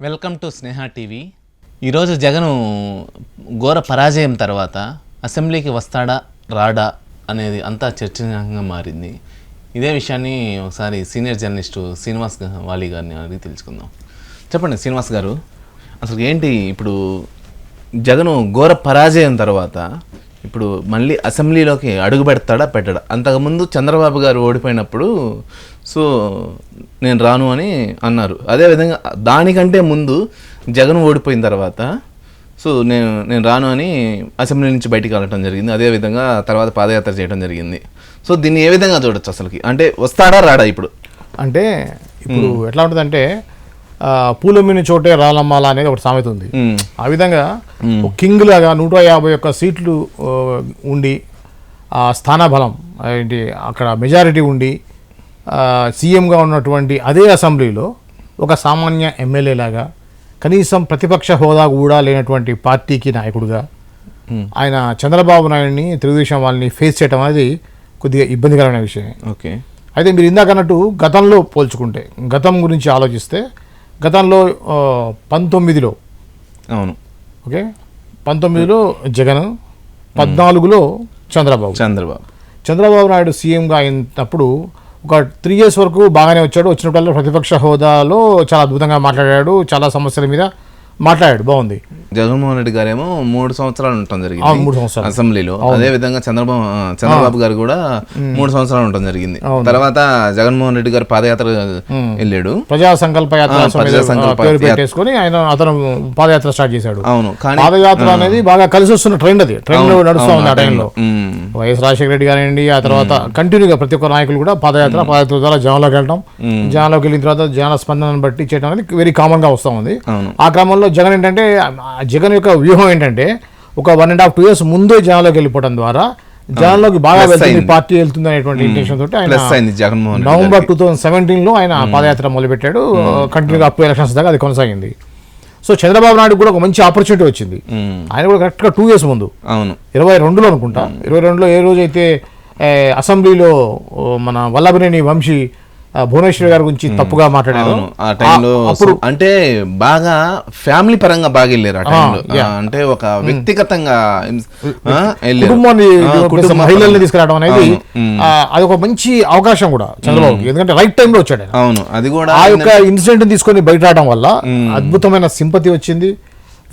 Welcome to Sneha TV. ఈరోజు జగన్ ఘోర పరాజయం తర్వాత అసెంబ్లీకి వస్తాడా రాడా అనేది అంతా చర్చనీయంగా మారింది. ఇదే విషయాన్ని ఒకసారి సీనియర్ జర్నలిస్టు శ్రీనివాస్ వాలి గారిని అడిగి తెలుసుకుందాం. చెప్పండి శ్రీనివాస్ గారు, అసలు ఏంటి ఇప్పుడు జగన్ ఘోర పరాజయం తర్వాత ఇప్పుడు మళ్ళీ అసెంబ్లీలోకి అడుగు పెడతాడా పెట్టడా? అంతకుముందు చంద్రబాబు గారు ఓడిపోయినప్పుడు సో నేను రాను అని అన్నారు. అదేవిధంగా దానికంటే ముందు జగన్ ఓడిపోయిన తర్వాత సో నేను రాను అని అసెంబ్లీ నుంచి బయటికి వెళ్ళటం జరిగింది. అదేవిధంగా తర్వాత పాదయాత్ర చేయడం జరిగింది. సో దీన్ని ఏ విధంగా చూడొచ్చు అసలుకి? అంటే వస్తాడా రాడా? ఇప్పుడు అంటే ఇప్పుడు ఎట్లా ఉంటుందంటే పూలమ్మిని చోటే రాలమ్మాల అనేది ఒకటి సామెత ఉంది. ఆ విధంగా కింగ్ లాగా 151 సీట్లు ఉండి ఆ స్థానబలం ఏంటి అక్కడ మెజారిటీ ఉండి సీఎంగా ఉన్నటువంటి అదే అసెంబ్లీలో ఒక సామాన్య ఎమ్మెల్యే లాగా కనీసం ప్రతిపక్ష హోదా కూడా లేనటువంటి పార్టీకి నాయకుడిగా ఆయన చంద్రబాబు నాయుడిని తెలుగుదేశం వాళ్ళని ఫేస్ చేయడం అనేది కొద్దిగా ఇబ్బందికరమైన విషయం. ఓకే, అయితే మీరు ఇందాక అన్నట్టు గతంలో పోల్చుకుంటే గతం గురించి ఆలోచిస్తే గతంలో 19లో అవును ఓకే 19లో జగన్, 14లో చంద్రబాబు నాయుడు సీఎంగా అయినప్పుడు ఒక 3 years వరకు బాగానే వచ్చాడు. వచ్చినప్పుడల్లా ప్రతిపక్ష హోదాలో చాలా అద్భుతంగా మాట్లాడాడు, చాలా సమస్యల మీద మాట్లాడాడు, బాగుంది. జగన్మోహన్ రెడ్డి గారేమో 3 సంవత్సరాలు ఉండటం జరిగింది అసెంబ్లీలో. అదే విధంగా చంద్రబాబు గారు కూడా 3 సంవత్సరాలు ఉండటం జరిగింది. తర్వాత జగన్మోహన్ రెడ్డి గారు పాదయాత్ర వెళ్ళాడు, ప్రజా సంకల్ప యాత్ర ఆయన అతను పాదయాత్ర స్టార్ట్ చేశాడు. అవును, పాదయాత్ర అనేది బాగా కలిసి వస్తున్న ట్రెండ్, అది ట్రెండ్ నడుస్తూ ఉంది ఆ టైంలో. వైఎస్ రాజశేఖర రెడ్డి గారండి, ఆ తర్వాత కంటిన్యూగా ప్రతి ఒక్క నాయకులు కూడా పాదయాత్ర ద్వారా జనంలోకి వెళ్ళడం, జనంలోకి వెళ్ళిన తర్వాత జన స్పందనను బట్టి చేయడం అనేది వెరీ కామన్ గా వస్తూ ఉంది. ఆ క్రమంలో జగన్ ఏంటంటే జగన్ యొక్క వ్యూహం ఏంటంటే ఒక 1.5-2 years ముందే జనాల్లోకి వెళ్ళిపోవడం ద్వారా జనాల్లోకి బాగా వెళ్తుంది పార్టీ వెళ్తుంది అనేటువంటి ఇంటెన్షన్ తోటి ఆయన నవంబర్ 2017లో ఆయన పాదయాత్ర మొదలుపెట్టాడు. కంటిన్యూగా అప్ ఎలక్షన్స్ దాకా అది కొనసాగింది. సో చంద్రబాబు నాయుడు కూడా ఒక మంచి ఆపర్చునిటీ వచ్చింది. ఆయన కూడా కరెక్ట్గా 2 years ముందు 22లో అనుకుంటా, 22లో ఏ రోజైతే అసెంబ్లీలో మన వల్లభనేని వంశీ భువనేశ్వర్ గారి గురించి తప్పుగా మాట్లాడారు. ఆ టైంలో అప్పుడు అంటే బాగా ఫ్యామిలీ పరంగా బాగా వెళ్ళారు ఆ టైంలో. అంటే ఒక వ్యక్తిగతంగా కుటుంబాన్ని మహిళల్ని తీసుకురావడం అనేది అది ఒక మంచి అవకాశం కూడా చంద్రబాబుకి, ఎందుకంటే రైట్ టైంలో వచ్చాడు. అవును, అది కూడా ఆ యొక్క ఇన్సిడెంట్ తీసుకొని బయట రావడం వల్ల అద్భుతమైన సింపతి వచ్చింది.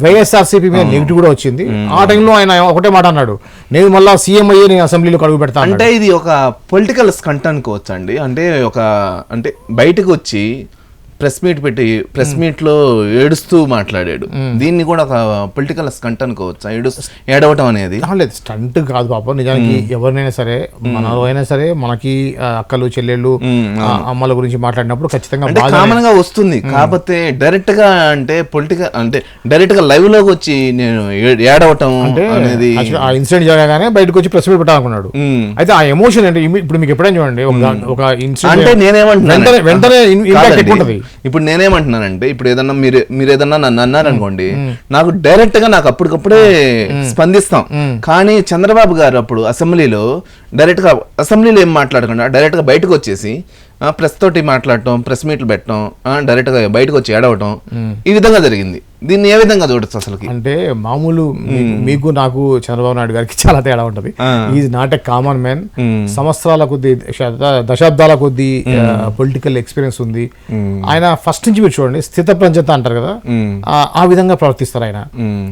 వైఎస్ఆర్సీపీ మీద నెగిటివ్ కూడా వచ్చింది. ఆ టైంలో ఆయన ఒకటే మాట అన్నాడు, నేను మళ్ళీ సీఎం అయ్యే నేను అసెంబ్లీలో అడుగు పెడతాను. అంటే ఇది ఒక పొలిటికల్ స్టంట్ అనుకోవచ్చు అండి. అంటే బయటకు వచ్చి ప్రెస్ మీట్ లో ఏడుస్తూ మాట్లాడాడు. దీన్ని కూడా ఒక పొలిటికల్ స్టంట్ అనుకోవచ్చు, ఏడవటం అనేది. లేదు, స్టంట్ కాదు పాపం. నిజానికి ఎవరినైనా సరే, మనలో అయినా సరే, మనకి అక్కలు చెల్లెళ్ళు అమ్మల గురించి మాట్లాడినప్పుడు ఖచ్చితంగా కామన్ గా వస్తుంది. కాకపోతే డైరెక్ట్ గా డైరెక్ట్ గా లైవ్ లోకి వచ్చి నేను ఏడవటం అనేది, ఆ ఇన్సిడెంట్ జరగానే బయటకు వచ్చి ప్రెస్ మీట్ పెట్టాలనుకున్నాడు. అయితే ఆ ఎమోషన్ అంటే ఇప్పుడు మీకు ఎప్పుడైనా చూడండి, ఒక ఇన్సిడెంట్ అంటే నేనేమంటున్నా వెంటనే ఇంపాక్ట్ ఉంటుంది. ఇప్పుడు నేనేమంటున్నానంటే, ఇప్పుడు ఏదన్నా మీరు ఏదన్నా నన్ను అన్నారనుకోండి, నాకు డైరెక్ట్ గా నాకు అప్పటికప్పుడే స్పందిస్తాం. కానీ చంద్రబాబు గారు అప్పుడు అసెంబ్లీలో ఏం మాట్లాడకుండా డైరెక్ట్ గా బయటకు వచ్చేసి ప్రెస్ తోటి మాట్లాడటం, ప్రెస్ మీట్లు పెట్టడం, డైరెక్ట్ గా బయటకు వచ్చి ఏడవటం, ఈ విధంగా జరిగింది. దీన్ని ఏ విధంగా చూడొచ్చు అసలు? అంటే మామూలు మీకు నాకు చంద్రబాబు నాయుడు గారికి చాలా తేడా ఉంటది. Is not a common man. సంవత్సరాల కొద్ది, దశాబ్దాల కొద్ది పొలిటికల్ ఎక్స్పీరియన్స్ ఉంది. ఆయన ఫస్ట్ నుంచి మీరు చూడండి, స్థితప్రజ్ఞత అంటారు కదా, ఆ విధంగా ప్రవర్తిస్తారు ఆయన.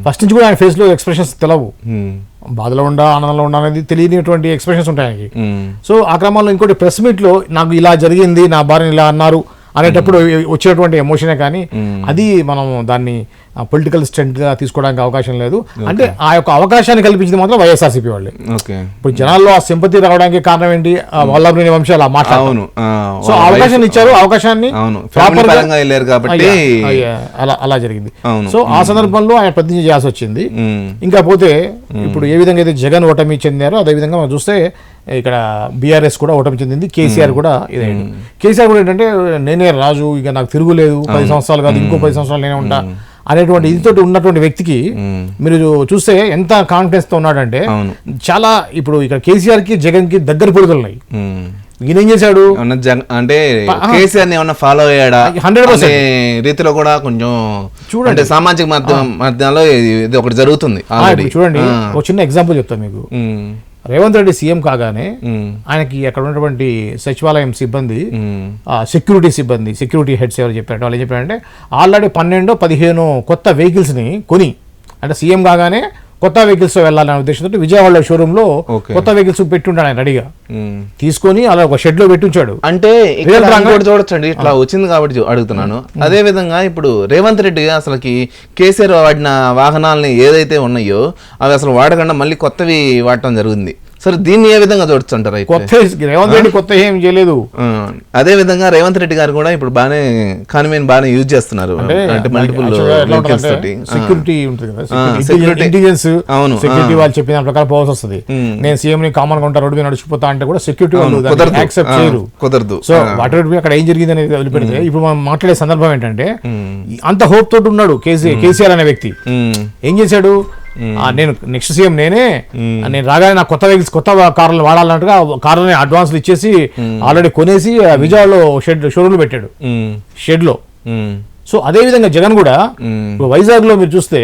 ఫస్ట్ నుంచి కూడా ఆయన ఫేస్ లో ఎక్స్ప్రెషన్స్ తెలవు, బాధలో ఉండా ఆనందంలో ఉండా అనేది తెలియనిటువంటి ఎక్స్ప్రెషన్స్ ఉంటాయి ఆయనకి. సో ఆ క్రమంలో ఇంకోటి ప్రెస్ మీట్ లో నాకు ఇలా జరిగింది, నా భార్యని ఇలా అన్నారు అనేటప్పుడు వచ్చేటువంటి ఎమోషనే, కానీ అది మనం దాన్ని పొలిటికల్ స్టంట్ గా తీసుకోవడానికి అవకాశం లేదు. అంటే ఆ యొక్క అవకాశాన్ని కల్పించింది మాత్రం వైఎస్ఆర్సీపీ వాళ్ళే. ఇప్పుడు జనాల్లో ఆ సింపతి రావడానికి కారణం ఏంటి? వల్లభనేని వంశీ అలా మాట్లాడారు. సో అవకాశాన్ని ఇచ్చారు, అవకాశాన్ని అలా జరిగింది. సో ఆ సందర్భంలో ఆయన ప్రతిజ్ఞ చేయాల్సి వచ్చింది. ఇంకా పోతే ఇప్పుడు ఏ విధంగా అయితే జగన్ ఓటమి చెందారో అదే విధంగా మనం చూస్తే ఇక్కడ బీఆర్ఎస్ కూడా ఓటమి చెందింది, కేసీఆర్ కూడా ఇదైంది. కేసీఆర్ కూడా ఏంటంటే నేనే రాజు, ఇక నాకు తిరుగులేదు, 10 సంవత్సరాలు కాదు ఇంకో 10 సంవత్సరాలు నేనే ఉంటా అనేటువంటి ఇదితో ఉన్నటువంటి వ్యక్తికి మీరు చూస్తే ఎంత కాన్ఫిడెన్స్ తో ఉన్నాడంటే, చాలా ఇప్పుడు ఇక్కడ కేసీఆర్ కి జగన్ కి దగ్గర పొడుగులు ఉన్నాయి. ఈయన ఏం చేశాడు అంటే కేసీఆర్ ఏమన్నా ఫాలో అయ్యాడా 100% రీతిలో కూడా కొంచెం చూడండి. అంటే సామాజిక మధ్యలో ఇది ఒకటి జరుగుతుంది ఇప్పుడు చూడండి, ఒక చిన్న ఎగ్జాంపుల్ చెప్తాను మీకు. రేవంత్ రెడ్డి సీఎం కాగానే ఆయనకి అక్కడ ఉన్నటువంటి సచివాలయం సిబ్బంది, సెక్యూరిటీ హెడ్స్ ఎవరు చెప్పారు, వాళ్ళు ఏం చెప్పారంటే ఆల్రెడీ 12-15 కొత్త వెహికల్స్ని కొని, అంటే సీఎం కాగానే కొత్త వెహికల్స్ వెళ్ళాలనే ఉద్దేశంతో విజయవాడ షోరూమ్ లో కొత్త వెహికల్స్ పెట్టుంటాడు ఆయన రెడీగా తీసుకొని అలా ఒక షెడ్ లో పెట్టించాడు. అంటే చూడొచ్చండి, ఇట్లా వచ్చింది కాబట్టి అడుగుతున్నాను. అదే విధంగా ఇప్పుడు రేవంత్ రెడ్డి అసలుకి కేసీఆర్ వాడిన వాహనాలని ఏదైతే ఉన్నాయో అవి అసలు వాడకుండా మళ్ళీ కొత్తవి వాడటం జరిగింది. సరే దీన్ని ఏ విధంగా చూడొచ్చు అంటారు? రేవంత్ రెడ్డి కొత్త ఏం చేయలేదు. అదే విధంగా రేవంత్ రెడ్డి గారు కూడా ఇప్పుడు బాగానే కాన్వెన్ బాగానే యూజ్ చేస్తున్నారు. అంటే మల్టిపుల్ సెక్యూరిటీ ఉంటుంది కదా, ఇంటెలిజెన్స్ సెక్యూరిటీ వాళ్ళు చెప్పిన దాని ప్రకారం పోవాల్సి వస్తుంది. నేను సీఎం ని కామన్ గా ఉంటా రోడ్డు మీద నడిచిపోతా అంటే కూడా సెక్యూరిటీ వాళ్ళు యాక్సెప్ట్ చేయరు, కుదరదు. సో వాటి అక్కడ ఏం జరిగింది అనేది వదిలిపెడితే ఇప్పుడు మనం మాట్లాడే సందర్భం ఏంటంటే అంత హోప్ తోటి ఉన్నాడు కేసీఆర్ అనే వ్యక్తి. ఏం చేశాడు, నేను నెక్స్ట్ సీఎం నేను రాగానే నా కొత్త వెహికల్స్ కొత్త కార్లు వాడాలన్నట్టుగా కార్లని అడ్వాన్స్లు ఇచ్చేసి ఆల్రెడీ కొనేసి విజయవాడలో షోరూమ్ పెట్టాడు, షెడ్ లో. సో అదే విధంగా జగన్ కూడా వైజాగ్ లో మీరు చూస్తే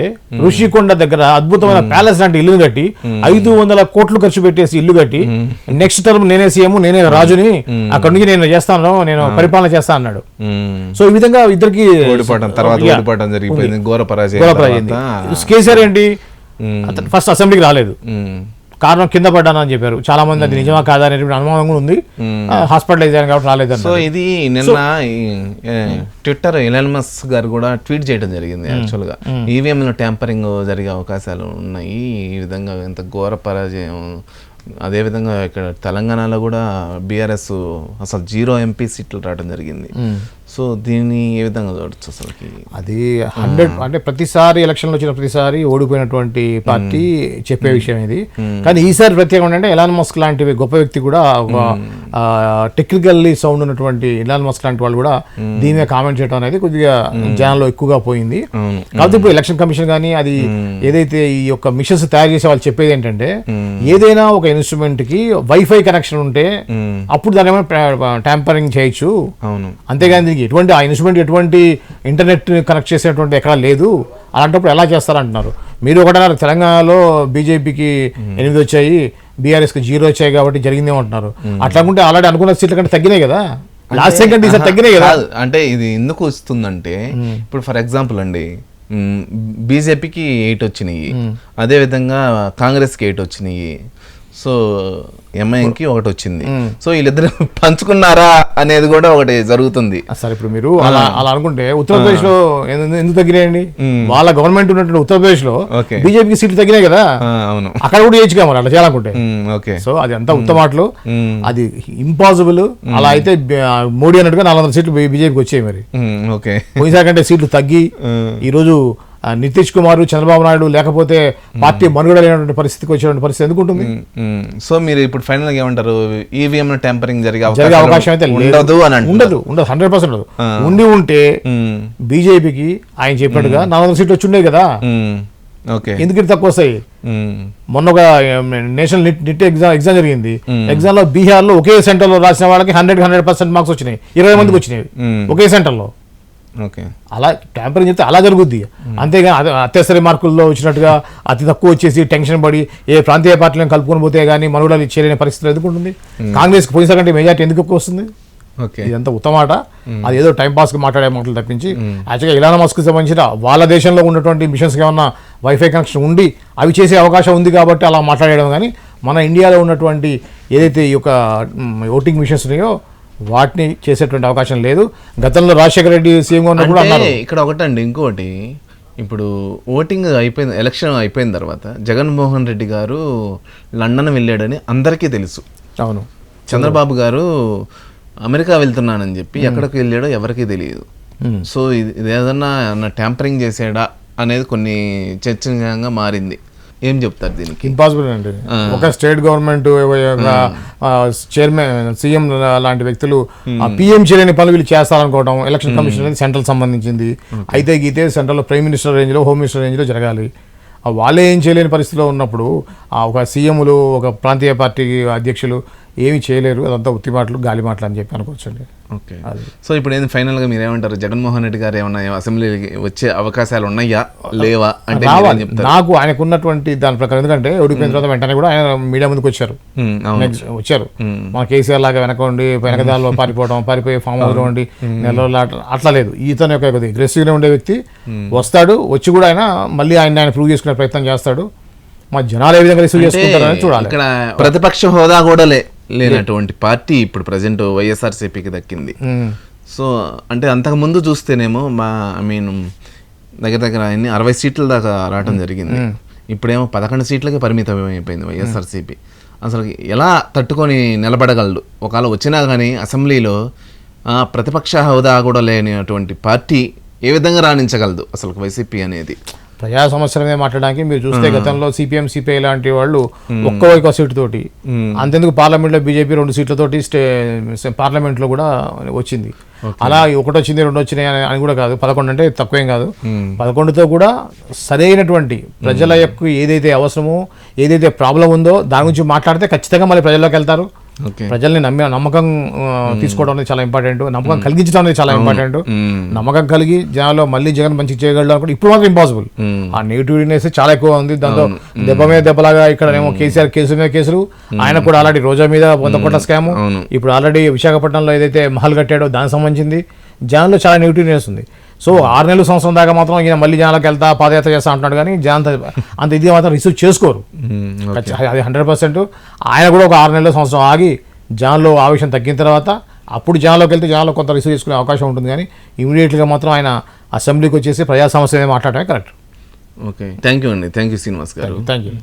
ఋషికొండ దగ్గర అద్భుతమైన ప్యాలెస్ లాంటి ఇల్లు కట్టి 500 కోట్లు ఖర్చు పెట్టేసి ఇల్లు కట్టి నెక్స్ట్ టర్మ్ నేనే సీఎం నేనే రాజుని అక్కడ నుంచి నేను చేస్తాను, నేను పరిపాలన చేస్తా అన్నాడు. సో ఈ విధంగా ఇద్దరికి కేసీఆర్ ఏంటి ఫస్ట్ అసెంబ్లీకి రాలేదు, కారణం కింద పడ్డానని చెప్పారు చాలా మంది. అది నిజమా కాదా అనేటువంటి అనుమానం కూడా ఉంది, హాస్పిటలైజ్ అయ్యాను కాబట్టి రాలేదు. సో ఇది నిన్న ట్విట్టర్ ఎలాన్ మస్క్ గారు కూడా ట్వీట్ చేయడం జరిగింది. యాక్చువల్గా ఈవీఎంలో ట్యాంపరింగ్ జరిగే అవకాశాలు ఉన్నాయి, ఈ విధంగా ఎంత ఘోర పరాజయం. అదేవిధంగా ఇక్కడ తెలంగాణలో కూడా బీఆర్ఎస్ అసలు 0 ఎంపీ సీట్లు రావడం జరిగింది. సో దీన్ని ఏ విధంగా చూడొచ్చు అసలుకి? అది 100 అంటే ప్రతిసారి ఎలక్షన్లు వచ్చిన ప్రతిసారి ఓడిపోయినటువంటి పార్టీ చెప్పే విషయం ఇది. కానీ ఈసారి ప్రత్యేకంగా అంటే ఎలాన్ మస్క్ లాంటి గొప్ప వ్యక్తి కూడా టెక్నికల్లీ సౌండ్ ఉన్నటువంటి ఎలాన్ మస్క్ లాంటి వాళ్ళు కూడా దీని మీద కామెంట్ చేయడం అనేది కొద్దిగా జనాల్లో ఎక్కువగా పోయింది. కాబట్టి ఇప్పుడు ఎలక్షన్ కమిషన్ కానీ అది ఏదైతే ఈ యొక్క మిషన్స్ తయారు చేసే వాళ్ళు చెప్పేది ఏంటంటే ఏదైనా ఒక ఇన్స్ట్రుమెంట్ కి వైఫై కనెక్షన్ ఉంటే అప్పుడు దాని ఏమైనా ట్యాంపరింగ్ చేయొచ్చు, అంతేగాని దీనికి ఎటువంటి ఆ ఇన్స్ట్రుమెంట్ ఎటువంటి ఇంటర్నెట్ కనెక్ట్ చేసేటువంటి ఎక్కడా లేదు. అలాంటప్పుడు ఎలా చేస్తారంటున్నారు మీరు? ఒకటన్నారు తెలంగాణలో బీజేపీకి 8 వచ్చాయి, బీఆర్ఎస్కి 0 వచ్చాయి కాబట్టి జరిగిందేమంటున్నారు. అట్లాగుంటే ఆల్రెడీ అనుకున్న సీట్ల కంటే తగ్గినాయి కదా, లాస్ట్ సెకండ్ ఈసారి తగ్గినాయి కదా. అంటే ఇది ఎందుకు వస్తుందంటే ఇప్పుడు ఫర్ ఎగ్జాంపుల్ అండి, బీజేపీకి 8 వచ్చినాయి, అదేవిధంగా కాంగ్రెస్కి 8 వచ్చినాయి, సో ఎంఐఎంకి 1 వచ్చింది. సో వీళ్ళిద్దరు పంచుకున్నారా అనేది కూడా ఒకటి జరుగుతుంది. సరే ఇప్పుడు మీరు అలా అనుకుంటే ఉత్తరప్రదేశ్ లో ఎందుకు తగ్గినాయండి? వాళ్ళ గవర్నమెంట్ ఉన్నటువంటి ఉత్తరప్రదేశ్ లో బీజేపీకి సీట్లు తగ్గినాయి కదా, అక్కడ కూడా చేయొచ్చు మరి అట్లా చేయాలనుకుంటే. సో అది అంతా ఉత్తమాటలు, అది ఇంపాసిబుల్. అలా అయితే మోడీ అన్నట్టుగా 400 సీట్లు బీజేపీకి వచ్చాయి మరి. పోయినసారి కంటే సీట్లు తగ్గి ఈరోజు నితీష్ కుమార్ చంద్రబాబు నాయుడు లేకపోతే పార్టీ మనుగడ లేనటువంటి పరిస్థితికి వచ్చేటువంటి పరిస్థితి ఎందుకు ఉంటుంది? సో మీరు ఇప్పుడు ఫైనల్ గా ఏమంటారు? ఈవీఎం ట్యాంపరింగ్ జరిగే అవకాశం అయితే ఉండదు 100% ఉండదు. ఉండి ఉంటే బీజేపీకి ఆయన చెప్పినట్టుగా 400 సీట్లు వచ్చి ఉండేవి కదా, ఎందుకు తక్కువ వస్తాయి? మొన్న ఒక నేషనల్ నిట్ ఎగ్జామ్ జరిగింది. ఎగ్జామ్ లో బీహార్ లో ఒకే సెంటర్ లో రాసిన వాళ్ళకి 100% మార్క్స్ వచ్చినాయి, 20 మందికి వచ్చినాయి ఒకే సెంటర్ లో. అలా ట్యాంపరింగ్ చెప్తే అలా జరుగుద్ది. అంతేగాని అత్యవసర మార్కుల్లో వచ్చినట్టుగా అతి తక్కువ వచ్చేసి టెన్షన్ పడి ఏ ప్రాంతీయ పార్టీలను కలుపుకొని పోతే కానీ మనుగడలు చేయలేని పరిస్థితులు ఎందుకు ఉంటుంది? కాంగ్రెస్కి పోయిన కంటే మెజార్టీ ఎందుకు ఎక్కువ వస్తుంది? ఇదంతా ఉత్తమాట. అది ఏదో టైం పాస్కి మాట్లాడే మాటలు తప్పించి యాక్చువల్గా ఎలాన్ మస్క్కి సంబంధించిన వాళ్ళ దేశంలో ఉన్నటువంటి మిషన్స్కి ఏమన్నా వైఫై కనెక్షన్ ఉండి అవి చేసే అవకాశం ఉంది కాబట్టి అలా మాట్లాడడం, కానీ మన ఇండియాలో ఉన్నటువంటి ఏదైతే ఈ యొక్క ఓటింగ్ మిషన్స్ ఉన్నాయో వాటిని చేసేటువంటి అవకాశం లేదు. గతంలో రాజశేఖర రెడ్డి సీఎంగా ఉన్నప్పుడు అన్నారు. ఇక్కడ ఒకటండి, ఇంకోటి ఇప్పుడు ఓటింగ్ అయిపోయింది, ఎలక్షన్ అయిపోయిన తర్వాత జగన్మోహన్ రెడ్డి గారు లండన్ వెళ్ళాడని అందరికీ తెలుసు. అవును, చంద్రబాబు గారు అమెరికా వెళ్తున్నానని చెప్పి ఎక్కడికి వెళ్ళాడో ఎవరికీ తెలియదు. సో ఇది ఏదన్నా ట్యాంపరింగ్ చేసాడా అనేది కొన్ని చర్చనీయంగా మారింది. ఏం చెప్తారు దీనికి? ఇంపాసిబుల్ అండి. ఒక స్టేట్ గవర్నమెంట్ చైర్మన్ సీఎం లాంటి వ్యక్తులు పిఎం చేయలేని పనులు వీళ్ళు చేస్తారనుకోవడం. ఎలక్షన్ కమిషన్ అనేది సెంట్రల్ సంబంధించింది, అయితే గీతే సెంట్రల్ ప్రైమ్ మినిస్టర్ రేంజ్లో హోమ్ మినిస్టర్ రేంజ్లో జరగాలి. వాళ్ళే ఏం చేయలేని పరిస్థితిలో ఉన్నప్పుడు ఒక సీఎంలు ఒక ప్రాంతీయ పార్టీ అధ్యక్షులు ఏమీ చేయలేరు, అదంతా ఉత్తి మాటలు గాలి మాటలు అని చెప్పి అనుకోవచ్చండి. ఓకే. సో ఇప్పుడు ఏంది ఫైనల్గా మీరు ఏమంటారు, జగన్మోహన్ రెడ్డి గారు ఏమన్నా అసెంబ్లీకి వచ్చే అవకాశాలు ఉన్నాయా లేవా అంటే రావాలి. నాకు ఆయనకున్నటువంటి దాని ప్రకారం, ఎందుకంటే ఓడిపోయిన తర్వాత వెంటనే కూడా ఆయన మీడియా ముందుకు వచ్చారు. మన కేసీఆర్ లాగా వెనకదాల్లో పారిపోయి ఫామ్ హౌస్లో ఉండి నెలలో అట్లా లేదు. ఈతను ఒక అగ్రెసివ్గా ఉండే వ్యక్తి వస్తాడు, వచ్చి కూడా ఆయన మళ్ళీ ఆయన ప్రూవ్ చేసుకునే ప్రయత్నం చేస్తాడు. మా జనాలు ఏ విధంగా రిసీవ్ చేసుకుంటారని చూడాలి. ఇక్కడ ప్రతిపక్ష హోదా కూడా లేనటువంటి పార్టీ ఇప్పుడు ప్రజెంట్ వైఎస్ఆర్సీపీకి దక్కింది. సో అంటే అంతకుముందు చూస్తేనేమో దగ్గర 60 సీట్ల దాకా రావడం జరిగింది. ఇప్పుడేమో 11 సీట్లకే పరిమితం అయిపోయింది వైఎస్ఆర్సీపీ. అసలు ఎలా తట్టుకొని నిలబడగలడు? ఒకవేళ వచ్చినా కానీ అసెంబ్లీలో ప్రతిపక్ష హోదా కూడా లేనటువంటి పార్టీ ఏ విధంగా రాణించగలదు అసలు వైసీపీ అనేది? ప్రజా సమస్యల మీద మాట్లాడడానికి మీరు చూస్తే గతంలో సిపిఎం సిపిఐ లాంటి వాళ్ళు ఒక్క సీటు తోటి, అంతెందుకు పార్లమెంట్లో బీజేపీ 2 సీట్లతోటి పార్లమెంట్లో కూడా వచ్చింది. అలా ఒకటి వచ్చింది 2 వచ్చినాయి అని కూడా కాదు, 11 అంటే తక్కువేం కాదు. 11తో కూడా సరైనటువంటి ప్రజల యొక్క ఏదైతే అవసరమో, ఏదైతే ప్రాబ్లం ఉందో దాని గురించి మాట్లాడితే ఖచ్చితంగా మళ్ళీ ప్రజల్లోకి వెళ్తారు. ప్రజల్ని నమ్మకం తీసుకోవడం అనేది చాలా ఇంపార్టెంట్, నమ్మకం కలిగించడం అనేది చాలా ఇంపార్టెంట్. నమ్మకం కలిగి జనాల్లో మళ్ళీ జగన్ మంచి చేయగలడు అనుకుంటే ఇప్పుడు మాత్రం ఇంపాసిబుల్. ఆ నెగిటివిటీనెస్ చాలా ఎక్కువ ఉంది. దాంతో దెబ్బ మీద దెబ్బలాగా ఇక్కడనేమో కేసీఆర్ కేసుల మీద కేసులు, ఆయన కూడా ఆల్రెడీ రోజా మీద 100 కోట్ల స్కామ్, ఇప్పుడు ఆల్రెడీ విశాఖపట్నంలో ఏదైతే మహల్ కట్టాడో దానికి సంబంధించింది జనాల్లో చాలా నెగిటివ్నెస్ ఉంది. సో 6 నెలలు సంవత్సరం దాకా మాత్రం ఈయన మళ్ళీ జనాలకు వెళ్తా పాదయాత్ర చేస్తా అంటున్నాడు, కానీ జనం అంత ఇది మాత్రం రిసీవ్ చేసుకోరు. అది 100%. ఆయన కూడా ఒక 6 నెలలు సంవత్సరం ఆగి జనాల్లో ఆవేశం తగ్గిన తర్వాత అప్పుడు జనాల్లోకి వెళ్తే జనాల్లో కొంత రిసీవ్ చేసుకునే అవకాశం ఉంటుంది. కానీ ఇమీడియట్గా మాత్రం ఆయన అసెంబ్లీకి వచ్చేసి ప్రజా సమస్య మాట్లాడటమే కరెక్ట్. ఓకే, థ్యాంక్ యూ అండి. థ్యాంక్ యూ శ్రీనివాస్ గారు. Thank you.